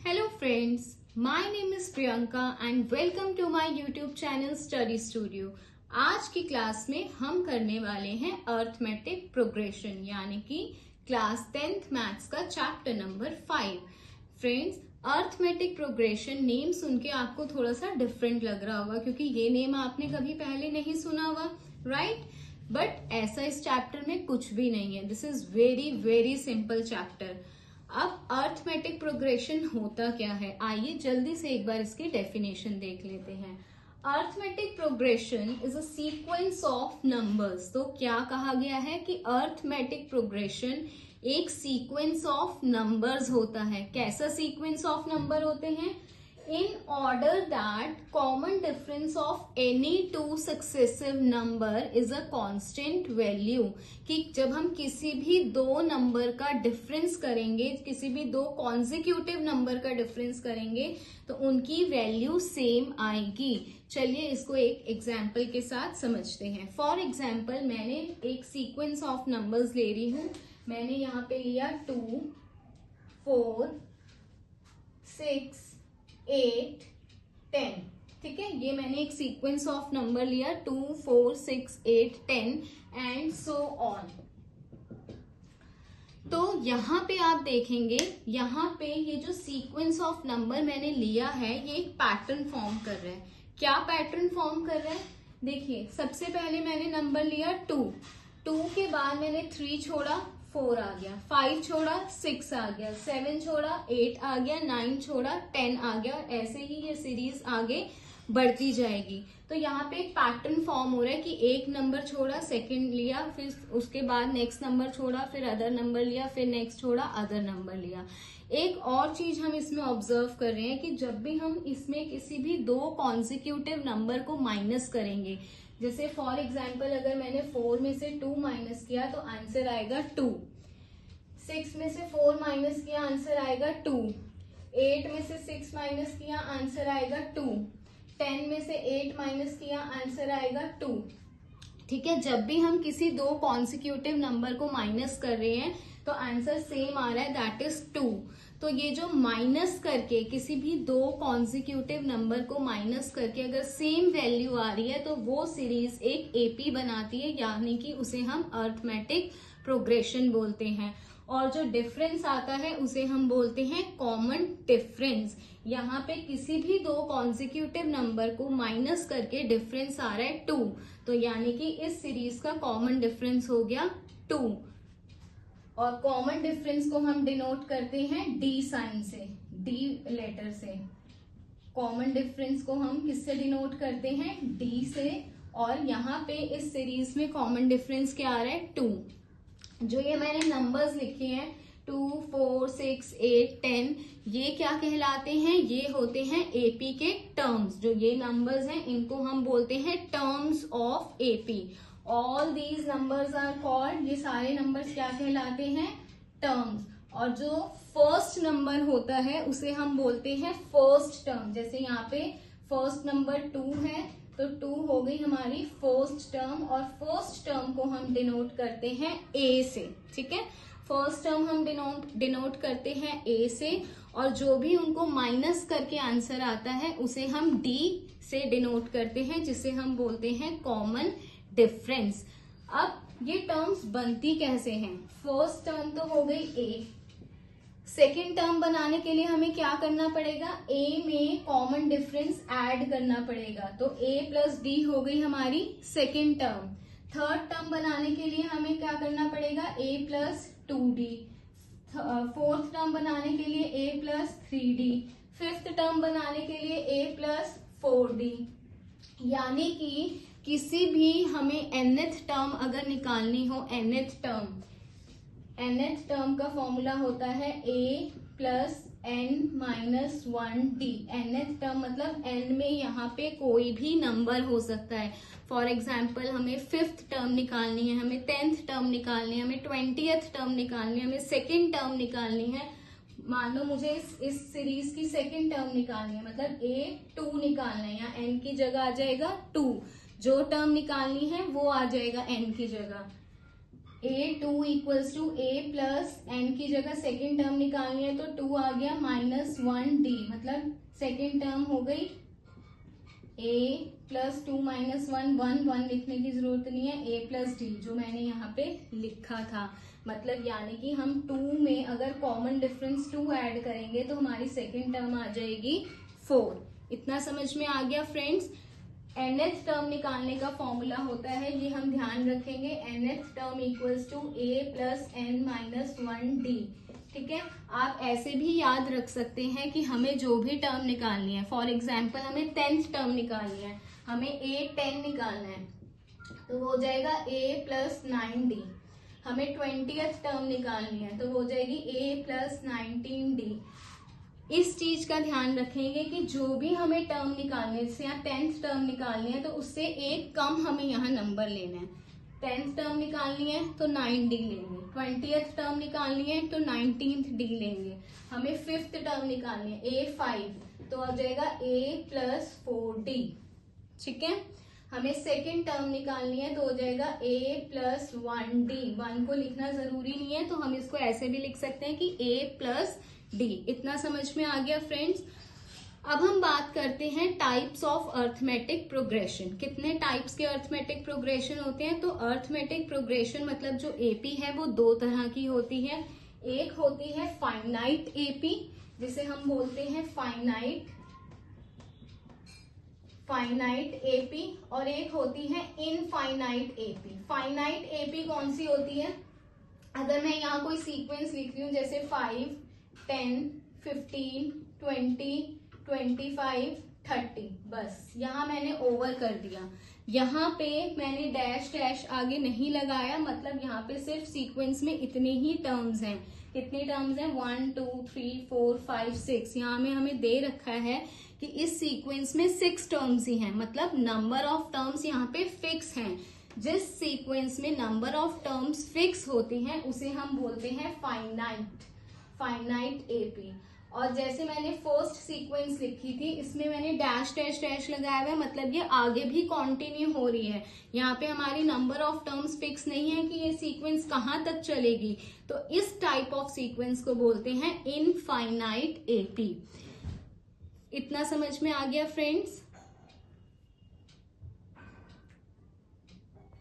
Hello friends, my name is Priyanka and welcome to my YouTube channel Study Studio। आज की class में हम करने वाले हैं अर्थमेटिक प्रोग्रेशन यानी कि क्लास 10th मैथ्स का chapter number 5। Friends, arithmetic progression name सुन के आपको थोड़ा सा डिफरेंट लग रहा होगा क्योंकि ये नेम आपने कभी पहले नहीं सुना होगा, राइट? बट ऐसा इस चैप्टर में कुछ भी नहीं है। This is very very simple chapter. अब अर्थमेटिक प्रोग्रेशन होता क्या है, आइए जल्दी से एक बार इसकी डेफिनेशन देख लेते हैं। Arithmetic progression is a sequence of numbers. तो क्या कहा गया है कि अर्थमेटिक प्रोग्रेशन एक सीक्वेंस ऑफ नंबर्स होता है। कैसा सीक्वेंस ऑफ नंबर होते हैं? In order that common difference of any two successive number is a constant value, कि जब हम किसी भी दो नंबर का डिफरेंस करेंगे, किसी भी दो कॉन्जिक्यूटिव नंबर का डिफरेंस करेंगे तो उनकी वैल्यू सेम आएगी। चलिए इसको एक एग्जाम्पल के साथ समझते हैं। फॉर एग्जाम्पल मैंने एक सीक्वेंस ऑफ नंबर्स ले रही हूं। मैंने यहाँ पे लिया 2, 4, 6, 8, 10। ठीक है, ये मैंने एक सीक्वेंस ऑफ नंबर लिया 2, 4, 6, 8, 10 एंड सो ऑन। तो यहाँ पे आप देखेंगे, यहाँ पे ये जो सीक्वेंस ऑफ नंबर मैंने लिया है ये एक पैटर्न फॉर्म कर रहा है। क्या पैटर्न फॉर्म कर रहा है? देखिए, सबसे पहले मैंने नंबर लिया 2 के बाद मैंने 3 छोड़ा, 4 आ गया, 5 छोड़ा, 6 आ गया, 7 छोड़ा, 8 आ गया, 9 छोड़ा, 10 आ गया, और ऐसे ही ये सीरीज आगे बढ़ती जाएगी। तो यहाँ पे एक पैटर्न फॉर्म हो रहा है कि एक नंबर छोड़ा, सेकंड लिया, फिर उसके बाद नेक्स्ट नंबर छोड़ा, फिर अदर नंबर लिया, फिर नेक्स्ट छोड़ा, अदर नंबर लिया। एक और चीज हम इसमें ऑब्जर्व कर रहे हैं कि जब भी हम इसमें किसी भी दो कॉन्जिक्यूटिव नंबर को माइनस करेंगे, जैसे फॉर एग्जाम्पल अगर मैंने 4 में से 2 माइनस किया तो आंसर आएगा 2, 6 में से 4 माइनस किया आंसर आएगा 2, 8 में से 6 माइनस किया आंसर आएगा 2, 10 में से 8 माइनस किया आंसर आएगा 2। ठीक है, जब भी हम किसी दो कॉन्सिक्यूटिव नंबर को माइनस कर रहे हैं तो आंसर सेम आ रहा है, दैट इज 2। तो ये जो माइनस करके किसी भी दो कॉन्सिक्यूटिव नंबर को माइनस करके अगर सेम वैल्यू आ रही है तो वो सीरीज एक एपी बनाती है, यानी कि उसे हम अर्थमेटिक प्रोग्रेशन बोलते हैं। और जो डिफरेंस आता है उसे हम बोलते हैं कॉमन डिफरेंस। यहाँ पे किसी भी दो कॉन्जिक्यूटिव नंबर को माइनस करके डिफरेंस आ रहा है 2, तो यानी कि इस सीरीज का कॉमन डिफरेंस हो गया 2। और कॉमन डिफरेंस को हम डिनोट करते हैं डी साइन से, डी लेटर से। कॉमन डिफरेंस को हम किससे डिनोट करते हैं? डी से। और यहाँ पे इस सीरीज में कॉमन डिफरेंस क्या आ रहा है? 2। जो ये मैंने नंबर्स लिखे हैं 2, 4, 6, 8, 10, ये क्या कहलाते हैं? ये होते हैं एपी के टर्म्स। जो ये नंबर्स हैं इनको हम बोलते हैं terms of AP. All these numbers are called, ये सारे नंबर्स क्या कहलाते हैं? टर्म्स। और जो फर्स्ट नंबर होता है उसे हम बोलते हैं फर्स्ट टर्म। जैसे यहाँ पे फर्स्ट नंबर 2 है तो 2 हो गई हमारी फर्स्ट टर्म, और फर्स्ट टर्म को हम डिनोट करते हैं ए से। ठीक है, फर्स्ट टर्म हम डिनोट करते हैं ए से, और जो भी उनको माइनस करके आंसर आता है उसे हम डी से डिनोट करते हैं, जिसे हम बोलते हैं कॉमन डिफरेंस। अब ये टर्म्स बनती कैसे हैं? फर्स्ट टर्म तो हो गई ए, सेकेंड टर्म बनाने के लिए हमें क्या करना पड़ेगा? ए में कॉमन डिफरेंस ऐड करना पड़ेगा, तो ए प्लस डी हो गई हमारी सेकेंड टर्म। थर्ड टर्म बनाने के लिए हमें क्या करना पड़ेगा? ए प्लस 2d। फोर्थ टर्म बनाने के लिए ए प्लस 3d। फिफ्थ टर्म बनाने के लिए ए प्लस 4d। यानी कि किसी भी हमें nth टर्म अगर निकालनी हो, nth टर्म का फॉर्मूला होता है a plus n-1d। nth term मतलब n में यहाँ पे कोई भी नंबर हो सकता है। फॉर एग्जाम्पल हमें 5th टर्म निकालनी है, हमें 10th टर्म निकालनी है, हमें 20th टर्म निकालनी है, हमें सेकेंड टर्म निकालनी है। मान लो मुझे इस सीरीज की सेकेंड टर्म निकालनी है, मतलब a2 निकालना है, या n की जगह आ जाएगा 2। जो टर्म निकालनी है वो आ जाएगा n की जगह। A2 equals to A plus n की जगह सेकेंड टर्म निकालनी है तो 2 आ गया -1D, मतलब सेकेंड टर्म हो गई A प्लस 2 -1 लिखने की जरूरत नहीं है, A प्लस D जो मैंने यहाँ पे लिखा था। मतलब यानी कि हम 2 में अगर कॉमन डिफरेंस 2 ऐड करेंगे तो हमारी सेकेंड टर्म आ जाएगी 4। इतना समझ में आ गया फ्रेंड्स। nth टर्म निकालने का फॉर्मूला होता है, ये हम ध्यान रखेंगे, nth term equals to A plus n minus 1D। ठीक है, आप ऐसे भी याद रख सकते हैं कि हमें जो भी टर्म निकालनी है, फॉर एग्जाम्पल हमें 10th टर्म निकालनी है, हमें A10 निकालना है तो वो हो जाएगा A प्लस 9D। हमें 20th टर्म निकालनी है तो वो हो जाएगी A प्लस 19D। इस चीज का ध्यान रखेंगे कि जो भी हमें टर्म निकालनी है, जैसे यहाँ 10th टर्म निकालनी है तो उससे एक कम हमें यहाँ नंबर लेना है। 10th टर्म निकालनी है तो 9D लेंगे, 20th टर्म निकालनी है तो 19th D लेंगे। हमें 5th टर्म निकालनी है A5 तो आ जाएगा A प्लस 4D। ठीक है, हमें सेकेंड टर्म निकालनी है तो हो जाएगा A प्लस 1D। 1 को लिखना जरूरी नहीं है तो हम इसको ऐसे भी लिख सकते हैं कि A प्लस D। इतना समझ में आ गया फ्रेंड्स। अब हम बात करते हैं टाइप्स ऑफ अर्थमेटिक प्रोग्रेशन। कितने टाइप्स के अर्थमेटिक प्रोग्रेशन होते हैं? तो अर्थमेटिक प्रोग्रेशन मतलब जो एपी है वो दो तरह की होती है। एक होती है फाइनाइट एपी, जिसे हम बोलते हैं फाइनाइट एपी, और एक होती है इनफाइनाइट एपी। फाइनाइट एपी कौन सी होती है? अगर मैं यहाँ कोई सीक्वेंस लिख रही हूँ जैसे 5, 10, 15, 20, 25, 30, बस यहाँ मैंने ओवर कर दिया। यहाँ पे मैंने डैश डैश आगे नहीं लगाया, मतलब यहाँ पे सिर्फ सीक्वेंस में इतने ही टर्म्स हैं। कितने टर्म्स हैं? 1, 2, 3, 4, 5, 6। यहाँ में हमें दे रखा है कि इस सीक्वेंस में 6 टर्म्स ही हैं, मतलब नंबर ऑफ टर्म्स यहाँ पे फिक्स हैं। जिस सीक्वेंस में नंबर ऑफ टर्म्स फिक्स होती हैं उसे हम बोलते हैं फाइनाइट एपी। और जैसे मैंने फर्स्ट सीक्वेंस लिखी थी, इसमें मैंने डैश डैश डैश लगाया हुआ है, मतलब ये आगे भी कंटिन्यू हो रही है। यहाँ पे हमारी नंबर ऑफ टर्म्स फिक्स नहीं है कि ये सीक्वेंस कहाँ तक चलेगी, तो इस टाइप ऑफ सीक्वेंस को बोलते हैं इनफाइनाइट एपी। इतना समझ में आ गया फ्रेंड्स?